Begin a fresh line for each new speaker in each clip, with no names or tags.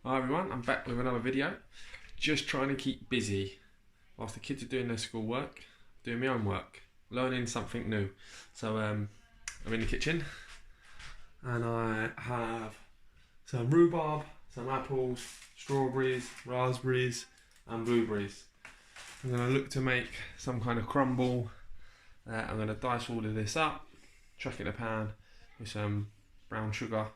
Hi everyone, I'm back with another video. Just trying to keep busy whilst the kids are doing their schoolwork, doing my own work, learning something new. So I'm in the kitchen and I have some rhubarb, some apples, strawberries, raspberries and blueberries. I'm going to look to make some kind of crumble. I'm going to dice all of this up, chuck it in a pan with some brown sugar,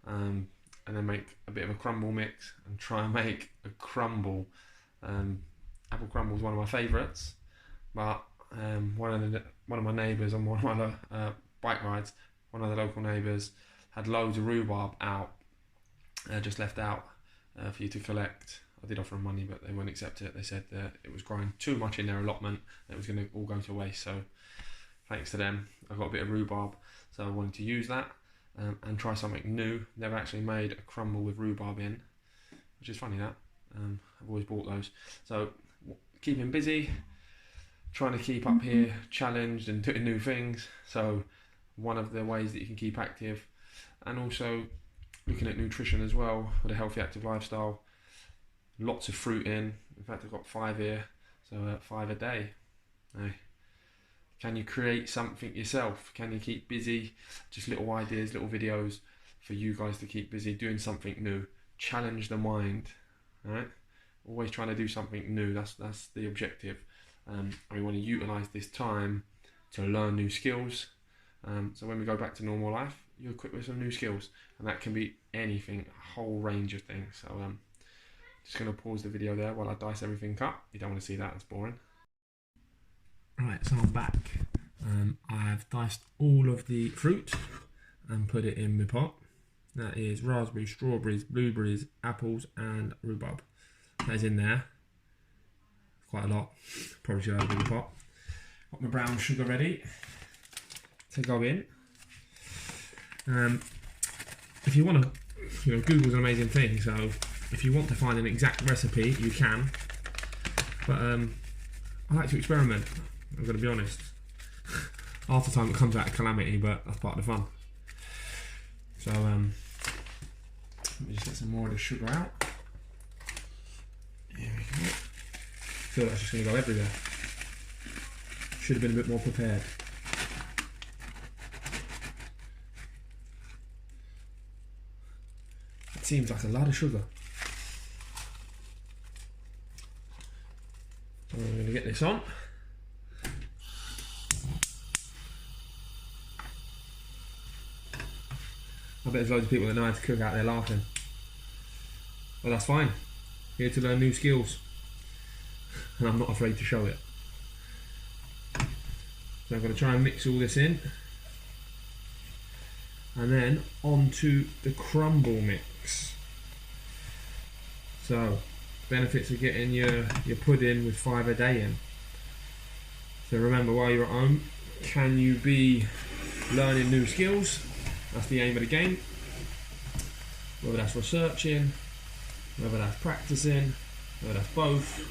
and then make a bit of a crumble mix and try and make a crumble. Apple crumble is one of my favourites, but one of my neighbours on one of my bike rides, one of the local neighbours had loads of rhubarb out, just left out for you to collect. I did offer them money, but they wouldn't accept it. They said that it was growing too much in their allotment and it was going to all go to waste. So thanks to them, I got a bit of rhubarb. So I wanted to use that and try something new. Never actually made a crumble with rhubarb in, which is funny that. I've always bought those. So keeping busy, trying to keep up here, challenged and doing new things. So one of the ways that you can keep active, and also looking at nutrition as well with a healthy active lifestyle. Lots of fruit in fact I've got 5 here, so 5 a day. Now, can you create something yourself? Can you keep busy? Just little ideas, little videos for you guys to keep busy doing something new. Challenge the mind, right? Always trying to do something new. That's the objective. And we want to utilize this time to learn new skills. So when we go back to normal life, you're equipped with some new skills, and that can be anything, a whole range of things. So just going to pause the video there while I dice everything up. You don't want to see that, it's boring. Right, so I'm back. I've diced all of the fruit and put it in my pot. That is raspberries, strawberries, blueberries, apples and rhubarb. That is in there. Quite a lot. Probably should have a bigger pot. Got my brown sugar ready to go in. If you want to, Google's an amazing thing, so if you want to find an exact recipe, you can. But I like to experiment. I'm going to be honest. Half the time it comes out a calamity, but that's part of the fun. So let me just get some more of the sugar out. Here we go. I feel like that's just going to go everywhere. Should have been a bit more prepared. It seems like a lot of sugar. So I'm going to get this on. I bet there's loads of people that know how to cook out there laughing. But that's fine. Here to learn new skills. And I'm not afraid to show it. So I'm going to try and mix all this in. And then onto the crumble mix. So, benefits of getting your pudding with 5 a day in. So remember, while you're at home, can you be learning new skills? That's the aim of the game. Whether that's researching, whether that's practicing, whether that's both.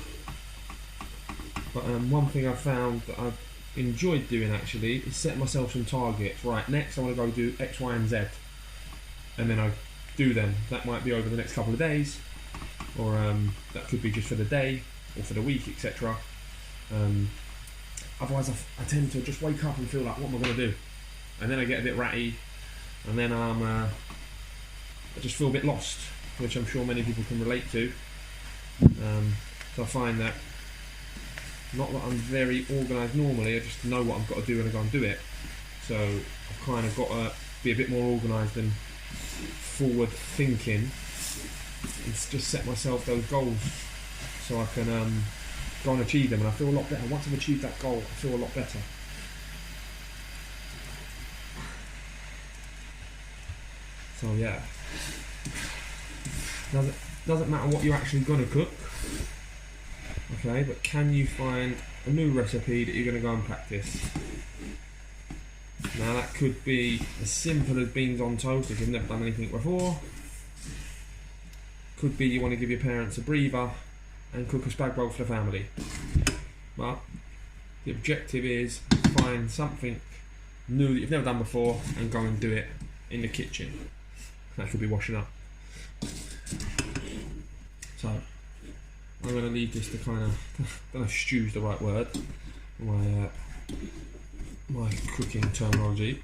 But one thing I've found that I've enjoyed doing actually is setting myself some targets. Right, next I want to go do X, Y and Z. And then I do them. That might be over the next couple of days, or that could be just for the day or for the week, etc. Otherwise I tend to just wake up and feel like, what am I going to do? And then I get a bit ratty, and then I just feel a bit lost, which I'm sure many people can relate to. So I find that, not that I'm very organised normally, I just know what I've got to do and I go and do it. So I've kind of got to be a bit more organised and forward thinking, and just set myself those goals so I can go and achieve them, and I feel a lot better. Once I've achieved that goal, I feel a lot better. So yeah, doesn't matter what you're actually going to cook, okay, but can you find a new recipe that you're going to go and practice? Now that could be as simple as beans on toast if you've never done anything before. Could be you want to give your parents a breather and cook a spag roll for the family. But the objective is find something new that you've never done before and go and do it in the kitchen. That could be washing up. So I'm going to leave this to kind of, I don't know if stew's the right word, my cooking terminology,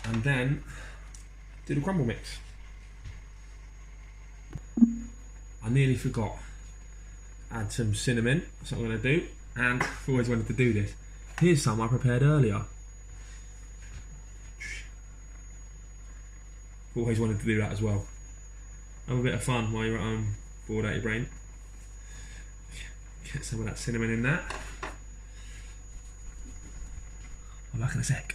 and then do the crumble mix. I nearly forgot. Add some cinnamon, that's what I'm going to do, and I've always wanted to do this. Here's some I prepared earlier. Always wanted to do that as well. Have a bit of fun while you're at home, bored out your brain. Get some of that cinnamon in that. I'm back in a sec.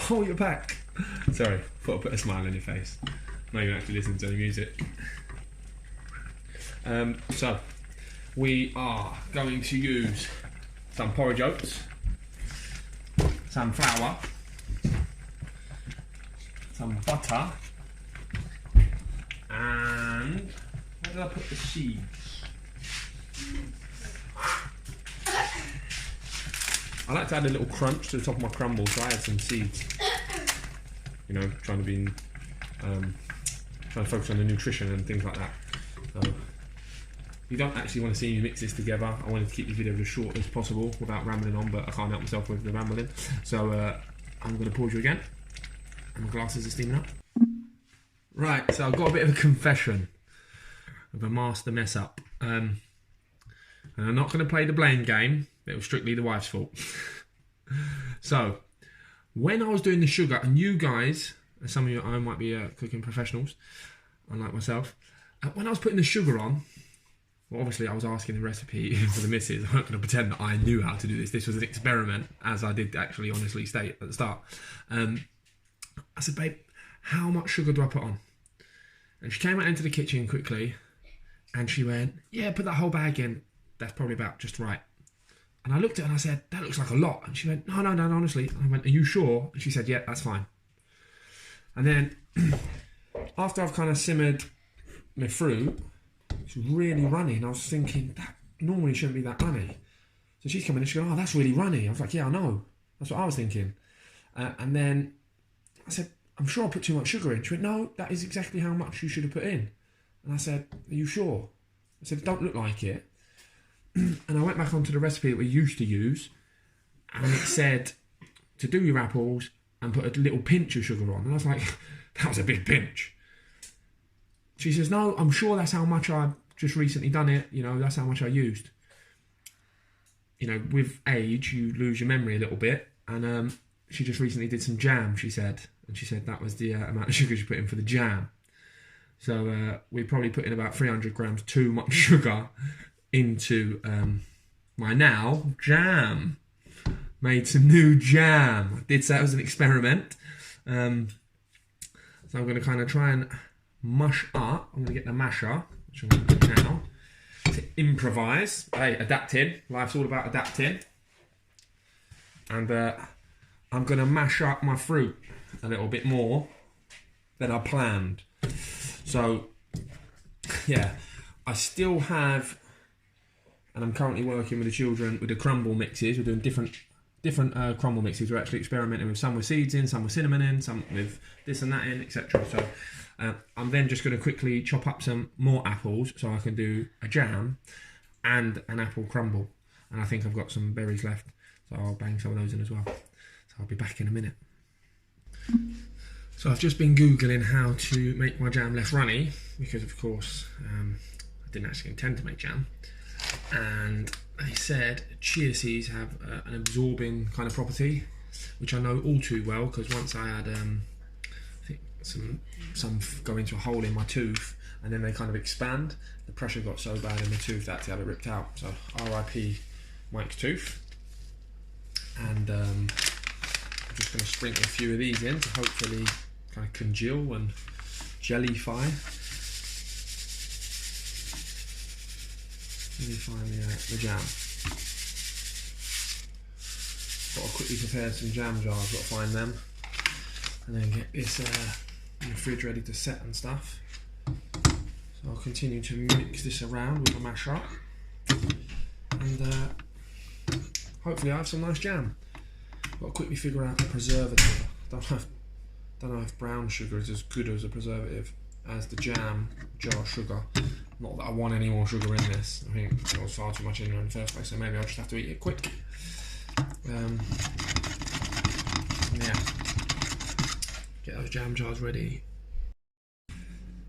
Oh, you're back. Sorry, thought I'd put a smile on your face. Now you don't have to listen to any music. So, we are going to use some porridge oats, some flour, some butter, and where did I put the seeds? I like to add a little crunch to the top of my crumble, so I add some seeds. You know, trying to focus on the nutrition and things like that. So, you don't actually want to see me mix this together. I wanted to keep this video as short as possible without rambling on, but I can't help myself with the rambling. So I'm going to pause you again. And my glasses are steaming up. Right, so I've got a bit of a confession of a master mess up. And I'm not going to play the blame game. It was strictly the wife's fault. So, when I was doing the sugar, and you guys, and some of you at home might be cooking professionals, unlike myself, when I was putting the sugar on, well, obviously I was asking the recipe for the missus. I wasn't going to pretend that I knew how to do this. This was an experiment, as I did actually honestly state at the start. I said, babe, how much sugar do I put on? And she came out into the kitchen quickly, and she went, yeah, put that whole bag in. That's probably about just right. And I looked at her and I said, that looks like a lot. And she went, no, honestly. And I went, are you sure? And she said, yeah, that's fine. And then, after I've kind of simmered my fruit, it's really runny, and I was thinking that normally shouldn't be that runny. So she's coming and she's going, oh, that's really runny. I was like, yeah, I know. That's what I was thinking. And then I said, I'm sure I put too much sugar in. She went, no, that is exactly how much you should have put in. And I said, are you sure? I said, it don't look like it. And I went back onto the recipe that we used to use, and it said to do your apples and put a little pinch of sugar on. And I was like, that was a big pinch. She says, no, I'm sure that's how much I've just recently done it. You know, that's how much I used. You know, with age, you lose your memory a little bit. And she just recently did some jam, she said. And she said that was the amount of sugar she put in for the jam. So we probably put in about 300 grams too much sugar into my now jam. Made some new jam. I did say it was an experiment. So I'm going to kind of try and mush up. I'm going to get the masher, which I'm going to do now, to improvise. Hey, adapting. Life's all about adapting. And I'm going to mash up my fruit a little bit more than I planned. So, yeah, I still have, and I'm currently working with the children with the crumble mixes. We're doing different crumble mixes. We're actually experimenting with some with seeds in, some with cinnamon in, some with this and that in, etc. So I'm then just going to quickly chop up some more apples so I can do a jam and an apple crumble. And I think I've got some berries left, so I'll bang some of those in as well. So I'll be back in a minute. So I've just been Googling how to make my jam less runny, because of course I didn't actually intend to make jam. And they said chia seeds have an absorbing kind of property, which I know all too well, because once I had I think some go into a hole in my tooth, and then they kind of expand. The pressure got so bad in the tooth that I had to have it ripped out. So RIP Mike's tooth. And I'm just going to sprinkle a few of these in to hopefully kind of congeal and jellify the jam. Got to quickly prepare some jam jars, got to find them, and then get this in the fridge ready to set and stuff. So I'll continue to mix this around with the masher, and hopefully I have some nice jam. Got to quickly figure out the preservative don't know if brown sugar is as good as a preservative as the jam jar sugar. Not that I want any more sugar in this. I think there was far too much in there in the first place, so maybe I'll just have to eat it quick. Yeah, get those jam jars ready.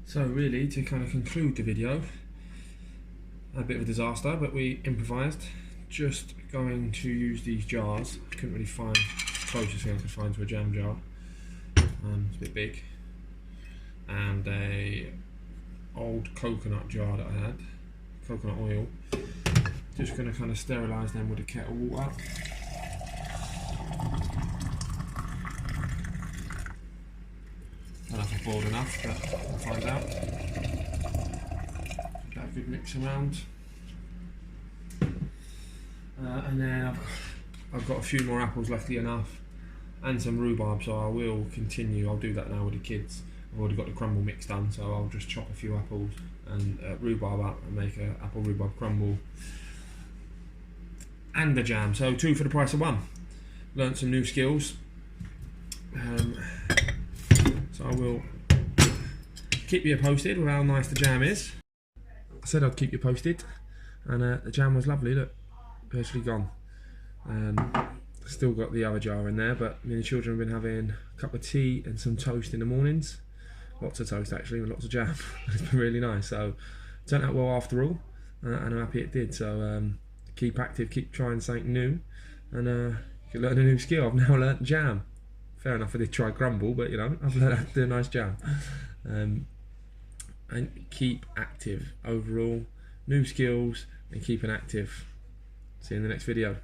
So really, to kind of conclude the video, a bit of a disaster, but we improvised. Just going to use these jars. I couldn't really find the closest thing I could find to a jam jar. It's a bit big. And a old coconut jar that I had, coconut oil. Just going to kind of sterilise them with a kettle water. I don't know if I've boiled enough, but we'll find out. Give that a good mix around. And then I've got a few more apples, luckily enough, and some rhubarb, so I will continue. I'll do that now with the kids. I've already got the crumble mix done, so I'll just chop a few apples and rhubarb up and make an apple rhubarb crumble and the jam. So 2 for the price of 1. Learned some new skills. So I will keep you posted with how nice the jam is. I said I'd keep you posted, and the jam was lovely. Look, virtually gone. Still got the other jar in there, but me and the children have been having a cup of tea and some toast in the mornings. Lots of toast actually, and lots of jam. It's been really nice. So turned out well after all, and I'm happy it did. So keep active, keep trying something new, and you can learn a new skill. I've now learnt jam. Fair enough, I did try crumble, but you know, I've learned how to do a nice jam. And keep active overall, new skills, and keeping active. See you in the next video.